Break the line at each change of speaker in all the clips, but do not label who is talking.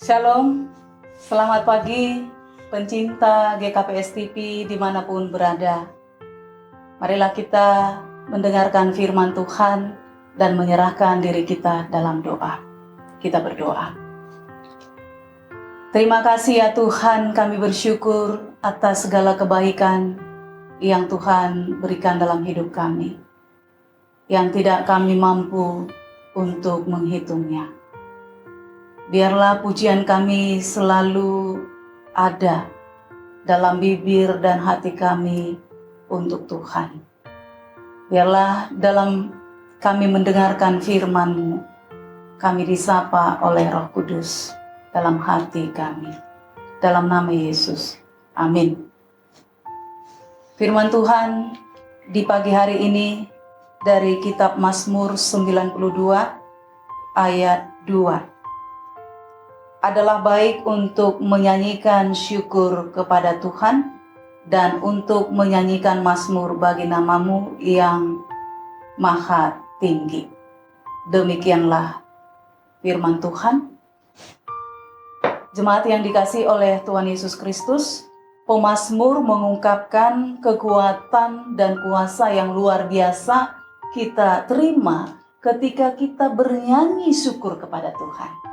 Shalom, selamat pagi pencinta GKPS TV dimanapun berada. Marilah kita mendengarkan firman Tuhan dan menyerahkan diri kita dalam doa. Kita berdoa. Terima kasih ya Tuhan, kami bersyukur atas segala kebaikan yang Tuhan berikan dalam hidup kami, yang tidak kami mampu untuk menghitungnya. Biarlah pujian kami selalu ada dalam bibir dan hati kami untuk Tuhan. Biarlah dalam kami mendengarkan firman-Mu, kami disapa oleh Roh Kudus dalam hati kami. Dalam nama Yesus, amin. Firman Tuhan di pagi hari ini dari kitab Mazmur 92 ayat 2. Adalah baik untuk menyanyikan syukur kepada Tuhan dan untuk menyanyikan mazmur bagi nama-Mu yang maha tinggi. Demikianlah firman Tuhan. Jemaat yang dikasihi oleh Tuhan Yesus Kristus, pemazmur mengungkapkan kekuatan dan kuasa yang luar biasa kita terima ketika kita bernyanyi syukur kepada Tuhan.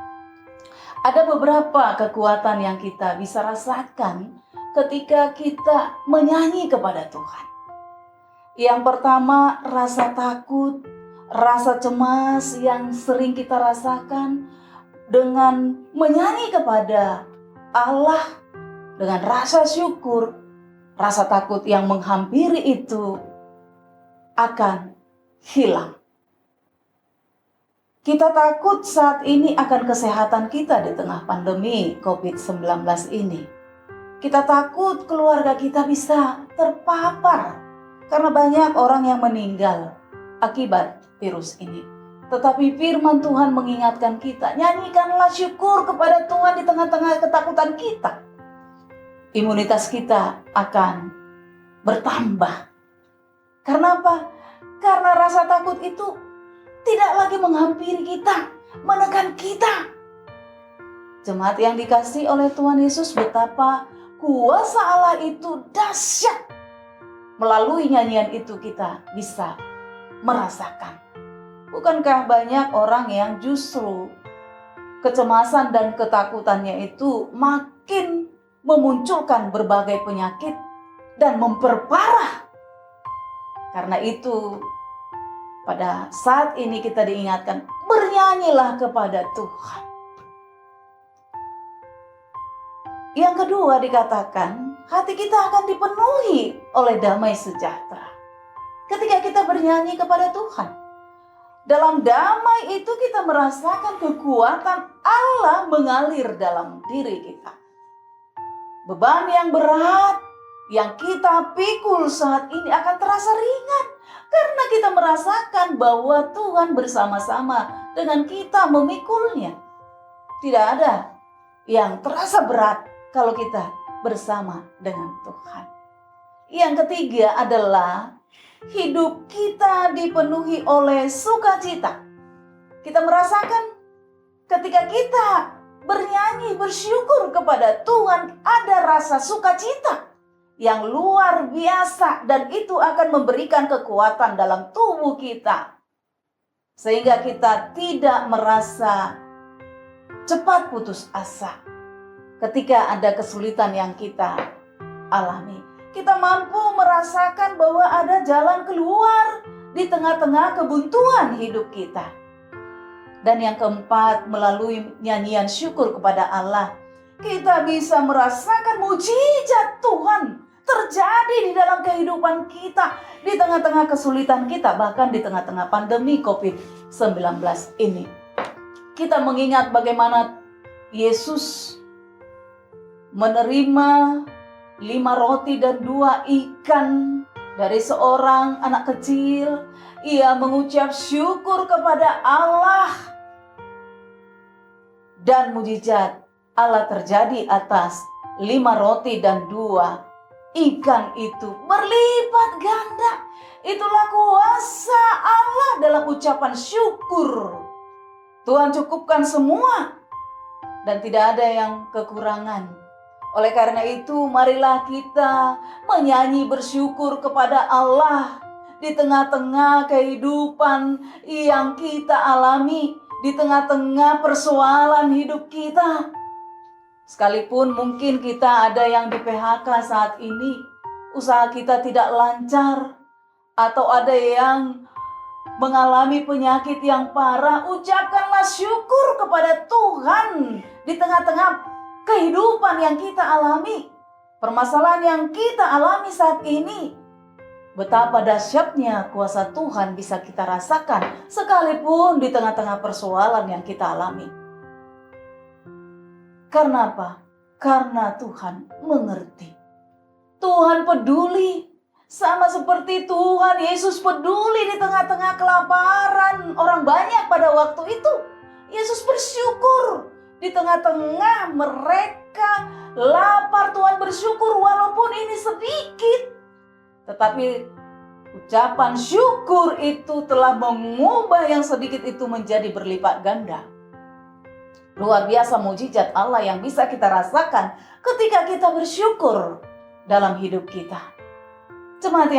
Ada beberapa kekuatan yang kita bisa rasakan ketika kita menyanyi kepada Tuhan. Yang pertama, rasa takut, rasa cemas yang sering kita rasakan dengan menyanyi kepada Allah dengan rasa syukur, rasa takut yang menghampiri itu akan hilang. Kita takut saat ini akan kesehatan kita di tengah pandemi COVID-19 ini. Kita takut keluarga kita bisa terpapar karena banyak orang yang meninggal akibat virus ini. Tetapi firman Tuhan mengingatkan kita, nyanyikanlah syukur kepada Tuhan di tengah-tengah ketakutan kita. Imunitas kita akan bertambah. Karena apa? Karena rasa takut itu tidak lagi menghampiri kita, menekan kita. Jemaat yang dikasihi oleh Tuhan Yesus, betapa kuasa Allah itu dahsyat. Melalui nyanyian itu kita bisa merasakan. Bukankah banyak orang yang justru kecemasan dan ketakutannya itu makin memunculkan berbagai penyakit dan memperparah. Karena itu, pada saat ini kita diingatkan, bernyanyilah kepada Tuhan. Yang kedua dikatakan, hati kita akan dipenuhi oleh damai sejahtera. Ketika kita bernyanyi kepada Tuhan. Dalam damai itu kita merasakan kekuatan Allah mengalir dalam diri kita. Beban yang berat yang kita pikul saat ini akan terasa ringan. Karena kita merasakan bahwa Tuhan bersama-sama dengan kita memikulnya. Tidak ada yang terasa berat kalau kita bersama dengan Tuhan. Yang ketiga adalah hidup kita dipenuhi oleh sukacita. Kita merasakan ketika kita bernyanyi bersyukur kepada Tuhan, ada rasa sukacita yang luar biasa, dan itu akan memberikan kekuatan dalam tubuh kita sehingga kita tidak merasa cepat putus asa ketika ada kesulitan yang kita alami. Kita mampu merasakan bahwa ada jalan keluar di tengah-tengah kebuntuan hidup kita. Dan yang keempat, melalui nyanyian syukur kepada Allah, kita bisa merasakan mujizat Tuhan terjadi di dalam kehidupan kita, di tengah-tengah kesulitan kita, bahkan di tengah-tengah pandemi COVID-19 ini. Kita mengingat bagaimana Yesus menerima 5 roti dan 2 ikan dari seorang anak kecil. Ia mengucap syukur kepada Allah, dan mujizat Allah terjadi atas 5 roti dan 2 ikan itu berlipat ganda. Itulah kuasa Allah dalam ucapan syukur. Tuhan cukupkan semua dan tidak ada yang kekurangan. Oleh karena itu, marilah kita menyanyi bersyukur kepada Allah di tengah-tengah kehidupan yang kita alami, di tengah-tengah persoalan hidup kita. Sekalipun mungkin kita ada yang di PHK saat ini, usaha kita tidak lancar, atau ada yang mengalami penyakit yang parah, ucapkanlah syukur kepada Tuhan di tengah-tengah kehidupan yang kita alami, permasalahan yang kita alami saat ini. Betapa dahsyatnya kuasa Tuhan bisa kita rasakan sekalipun di tengah-tengah persoalan yang kita alami. Karena apa? Karena Tuhan mengerti. Tuhan peduli. Sama seperti Tuhan Yesus peduli di tengah-tengah kelaparan orang banyak pada waktu itu. Yesus bersyukur. Di tengah-tengah mereka lapar, Tuhan bersyukur walaupun ini sedikit. Tetapi ucapan syukur itu telah mengubah yang sedikit itu menjadi berlipat ganda. Luar biasa mujizat Allah yang bisa kita rasakan ketika kita bersyukur dalam hidup kita. Jemaat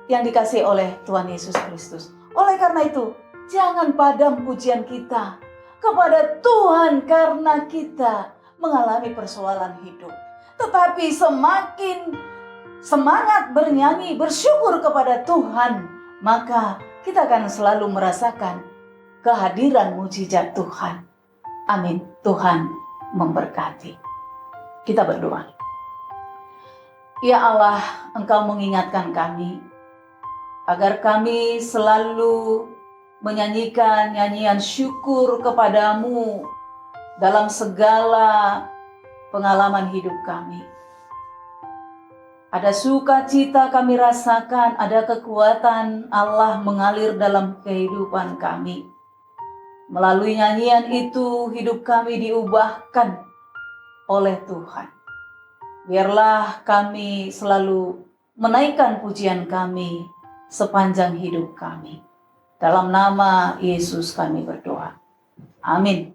yang dikasihi oleh Tuhan Yesus Kristus. Oleh karena itu, jangan padam pujian kita kepada Tuhan karena kita mengalami persoalan hidup. Tetapi semakin semangat bernyanyi, bersyukur kepada Tuhan, maka kita akan selalu merasakan kehadiran mujizat Tuhan. Amin. Tuhan memberkati. Kita berdoa. Ya Allah, Engkau mengingatkan kami agar kami selalu menyanyikan nyanyian syukur kepadamu dalam segala pengalaman hidup kami. Ada sukacita kami rasakan, ada kekuatan Allah mengalir dalam kehidupan kami. Melalui nyanyian itu hidup kami diubahkan oleh Tuhan. Biarlah kami selalu menaikkan pujian kami sepanjang hidup kami. Dalam nama Yesus kami berdoa. Amin.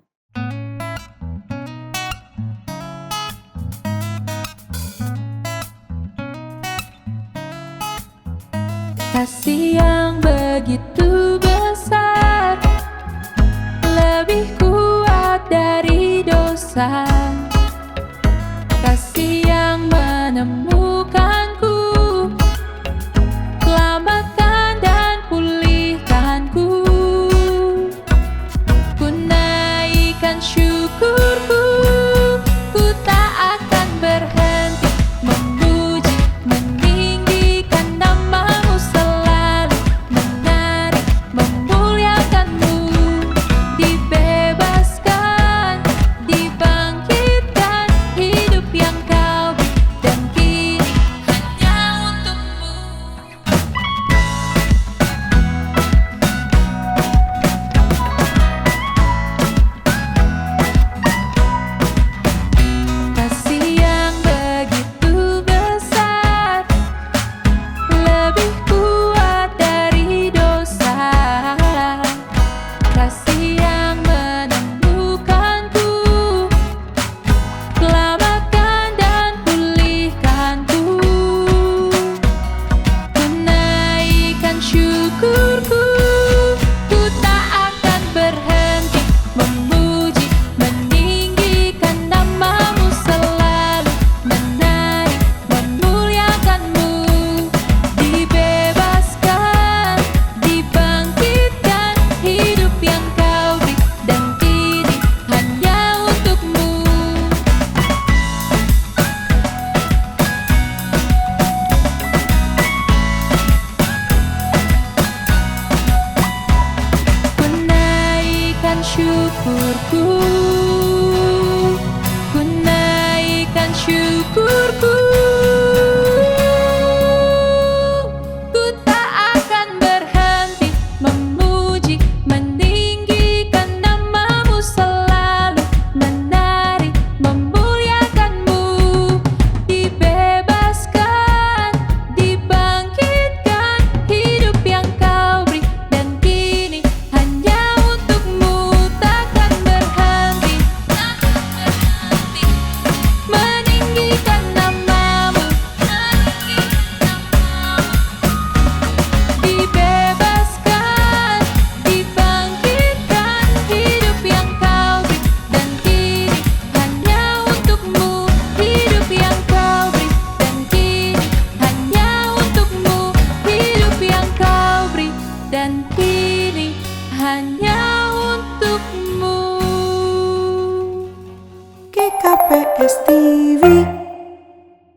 Kasih yang begitu besar, lebih kuat dari dosa. Kasih yang menemukanku, selamatkan dan pulihkanku. Ku naikkan syukurku, ku tak akan berhenti memuji, meninggikan namamu selalu, menari, memuliakanmu. Dibebaskan, dibangkitkan, hidup yang kau beri dan hanya